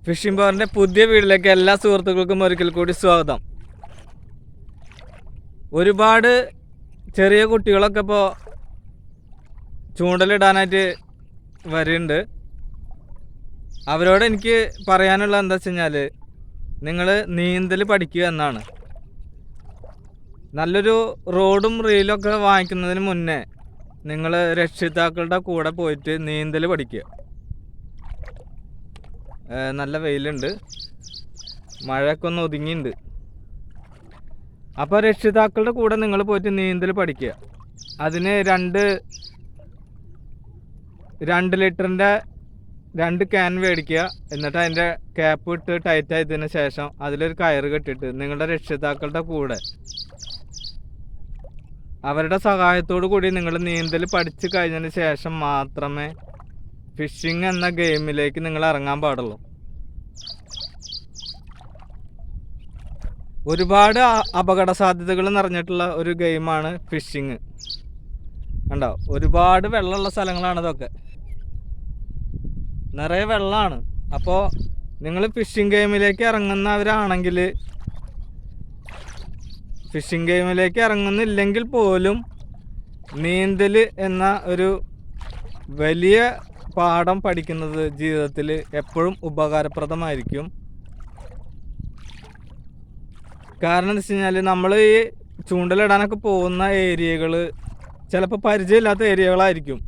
Phishing പവറിൻ്റെ പുതിയ വീട്ടിലേക്ക് എല്ലാ സുഹൃത്തുക്കൾക്കും ഒരിക്കൽ കൂടി സ്വാഗതം. ഒരുപാട് ചെറിയ കുട്ടികളൊക്കെ ഇപ്പോൾ ചൂണ്ടലിടാനായിട്ട് വരുന്നുണ്ട്. അവരോട് എനിക്ക് പറയാനുള്ള എന്താ വെച്ച് കഴിഞ്ഞാൽ, നിങ്ങൾ നീന്തൽ പഠിക്കുക എന്നാണ്. നല്ലൊരു റോഡും റീലൊക്കെ വാങ്ങിക്കുന്നതിന് മുന്നേ നിങ്ങൾ രക്ഷിതാക്കളുടെ കൂടെ പോയിട്ട് നീന്തൽ പഠിക്കുക. നല്ല വെയിലുണ്ട്, മഴയൊക്കെ ഒന്ന് ഒതുങ്ങിയിട്ടുണ്ട്. അപ്പോൾ രക്ഷിതാക്കളുടെ കൂടെ നിങ്ങൾ പോയിട്ട് നീന്തൽ പഠിക്കുക. അതിന് രണ്ട് ലിറ്ററിൻ്റെ 2 ക്യാൻ മേടിക്കുക. എന്നിട്ട് അതിൻ്റെ ക്യാപ്പ് ഇട്ട് ടൈറ്റ് ആയതിനു ശേഷം അതിലൊരു കയറ് കെട്ടിയിട്ട് നിങ്ങളുടെ രക്ഷിതാക്കളുടെ കൂടെ അവരുടെ സഹായത്തോടു കൂടി നിങ്ങൾ നീന്തൽ പഠിച്ചു കഴിഞ്ഞതിന് ശേഷം മാത്രമേ ഫിഷിംഗ് എന്ന ഗെയിമിലേക്ക് നിങ്ങൾ ഇറങ്ങാൻ പാടുള്ളൂ. ഒരുപാട് അപകട സാധ്യതകൾ നിറഞ്ഞിട്ടുള്ള ഒരു ഗെയിമാണ് ഫിഷിങ്. കണ്ടോ, ഒരുപാട് വെള്ളമുള്ള സ്ഥലങ്ങളാണ് ഇതൊക്കെ, നിറയെ വെള്ളമാണ്. അപ്പോൾ നിങ്ങൾ ഫിഷിംഗ് ഗെയിമിലേക്ക് ഇറങ്ങുന്നവരാണെങ്കിൽ, ഫിഷിംഗ് ഗെയിമിലേക്ക് ഇറങ്ങുന്നില്ലെങ്കിൽ പോലും നീന്തൽ എന്ന ഒരു വലിയ പാഠം പഠിക്കുന്നത് ജീവിതത്തിൽ എപ്പോഴും ഉപകാരപ്രദമായിരിക്കും. കാരണം എന്താ വെച്ച് കഴിഞ്ഞാൽ, നമ്മൾ ഈ ചൂണ്ടലിടാനൊക്കെ പോകുന്ന ഏരിയകൾ ചിലപ്പോൾ പരിചയമില്ലാത്ത ഏരിയകളായിരിക്കും.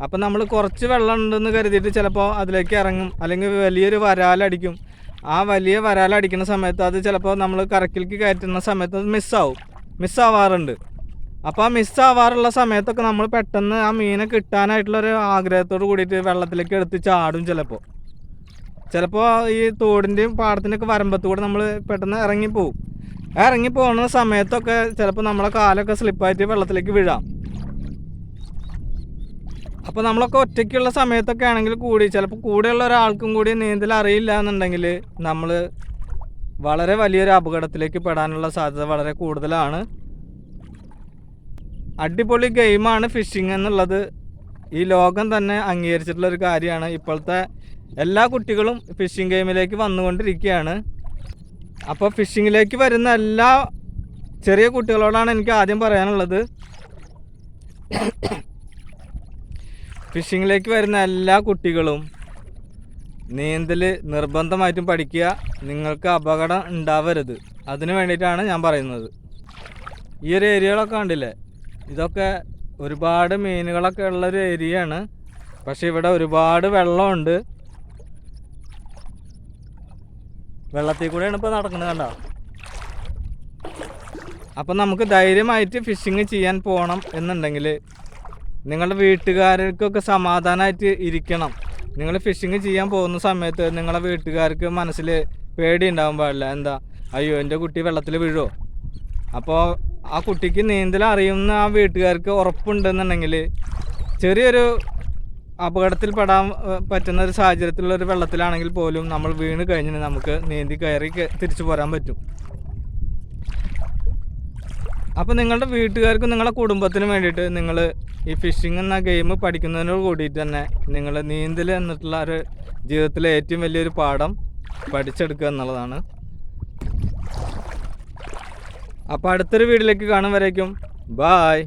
അപ്പം നമ്മൾ കുറച്ച് വെള്ളം ഉണ്ടെന്ന് കരുതിയിട്ട് ചിലപ്പോൾ അതിലേക്ക് ഇറങ്ങും, അല്ലെങ്കിൽ വലിയൊരു വരാലടിക്കും. ആ വലിയ വരാലടിക്കുന്ന സമയത്ത് അത് ചിലപ്പോൾ നമ്മൾ കരക്കിലേക്ക് കയറ്റുന്ന സമയത്ത് അത് മിസ്സാവാറുണ്ട്. അപ്പോൾ ആ മിസ്സാവാറുള്ള സമയത്തൊക്കെ നമ്മൾ പെട്ടെന്ന് ആ മീനെ കിട്ടാനായിട്ടുള്ളൊരു ആഗ്രഹത്തോട് കൂടിയിട്ട് വെള്ളത്തിലേക്ക് എടുത്ത് ചാടും. ചിലപ്പോൾ ഈ തോടിൻ്റെയും പാടത്തിൻ്റെയൊക്കെ വരമ്പത്തൂടെ നമ്മൾ പെട്ടെന്ന് ഇറങ്ങിപ്പോകുന്ന സമയത്തൊക്കെ ചിലപ്പോൾ നമ്മളെ കാലൊക്കെ സ്ലിപ്പായിട്ട് വെള്ളത്തിലേക്ക് വീഴാം. അപ്പോൾ നമ്മളൊക്കെ ഒറ്റയ്ക്കുള്ള സമയത്തൊക്കെ ആണെങ്കിൽ കൂടി ചിലപ്പോൾ കൂടെയുള്ള ഒരാൾക്കും കൂടി നീന്തൽ അറിയില്ല എന്നുണ്ടെങ്കിൽ നമ്മൾ വളരെ വലിയൊരു അപകടത്തിലേക്ക് പെടാനുള്ള സാധ്യത വളരെ കൂടുതലാണ്. അടിപൊളി ഗെയിമാണ് ഫിഷിംഗ് എന്നുള്ളത് ഈ ലോകം തന്നെ അംഗീകരിച്ചിട്ടുള്ളൊരു കാര്യമാണ്. ഇപ്പോഴത്തെ എല്ലാ കുട്ടികളും ഫിഷിംഗ് ഗെയിമിലേക്ക് വന്നുകൊണ്ടിരിക്കുകയാണ്. അപ്പോൾ ഫിഷിങ്ങിലേക്ക് വരുന്ന എല്ലാ ചെറിയ കുട്ടികളോടാണ് എനിക്ക് ആദ്യം പറയാനുള്ളത്, ഫിഷിങ്ങിലേക്ക് വരുന്ന എല്ലാ കുട്ടികളും നീന്തൽ നിർബന്ധമായിട്ടും പഠിക്കുക. നിങ്ങൾക്ക് അപകടം ഉണ്ടാവരുത്, അതിന് വേണ്ടിയിട്ടാണ് ഞാൻ പറയുന്നത്. ഈ ഒരു ഏരിയകളൊക്കെ കണ്ടില്ലേ, ഇതൊക്കെ ഒരുപാട് മീനുകളൊക്കെ ഉള്ളൊരു ഏരിയയാണ്. പക്ഷെ ഇവിടെ ഒരുപാട് വെള്ളമുണ്ട്. വെള്ളത്തിൽ കൂടെയാണ് ഇപ്പോൾ നടക്കുന്നത്, കണ്ടോ. അപ്പം നമുക്ക് ധൈര്യമായിട്ട് ഫിഷിങ് ചെയ്യാൻ പോകണം എന്നുണ്ടെങ്കിൽ നിങ്ങളുടെ വീട്ടുകാർക്കൊക്കെ സമാധാനമായിട്ട് ഇരിക്കണം. നിങ്ങൾ ഫിഷിങ് ചെയ്യാൻ പോകുന്ന സമയത്ത് നിങ്ങളുടെ വീട്ടുകാർക്ക് മനസ്സിൽ പേടി ഉണ്ടാകാൻ പാടില്ല. എന്താ, അയ്യോ എൻ്റെ കുട്ടി വെള്ളത്തിൽ വീഴുമോ. അപ്പോൾ ആ കുട്ടിക്ക് നീന്തൽ അറിയുന്ന ആ വീട്ടുകാർക്ക് ഉറപ്പുണ്ടെന്നുണ്ടെങ്കിൽ ചെറിയൊരു അപകടത്തിൽ പെടാൻ പറ്റുന്ന ഒരു സാഹചര്യത്തിലുള്ളൊരു വെള്ളത്തിലാണെങ്കിൽ പോലും നമ്മൾ വീണ് കഴിഞ്ഞാൽ നമുക്ക് നീന്തി കയറി തിരിച്ചു പോരാൻ പറ്റും. അപ്പോൾ നിങ്ങളുടെ വീട്ടുകാർക്കും നിങ്ങളുടെ കുടുംബത്തിനും വേണ്ടിയിട്ട് നിങ്ങൾ ഈ ഫിഷിംഗ് എന്ന ഗെയിം പഠിക്കുന്നതിനോട് കൂടിയിട്ട് തന്നെ നിങ്ങൾ നീന്തൽ എന്നിട്ടുള്ള ഒരു ജീവിതത്തിലെ ഏറ്റവും വലിയൊരു പാഠം പഠിച്ചെടുക്കുക എന്നുള്ളതാണ്. അപ്പോൾ അടുത്തൊരു വീഡിയോയിലേക്ക് കാണും വരേക്കും ബായ്.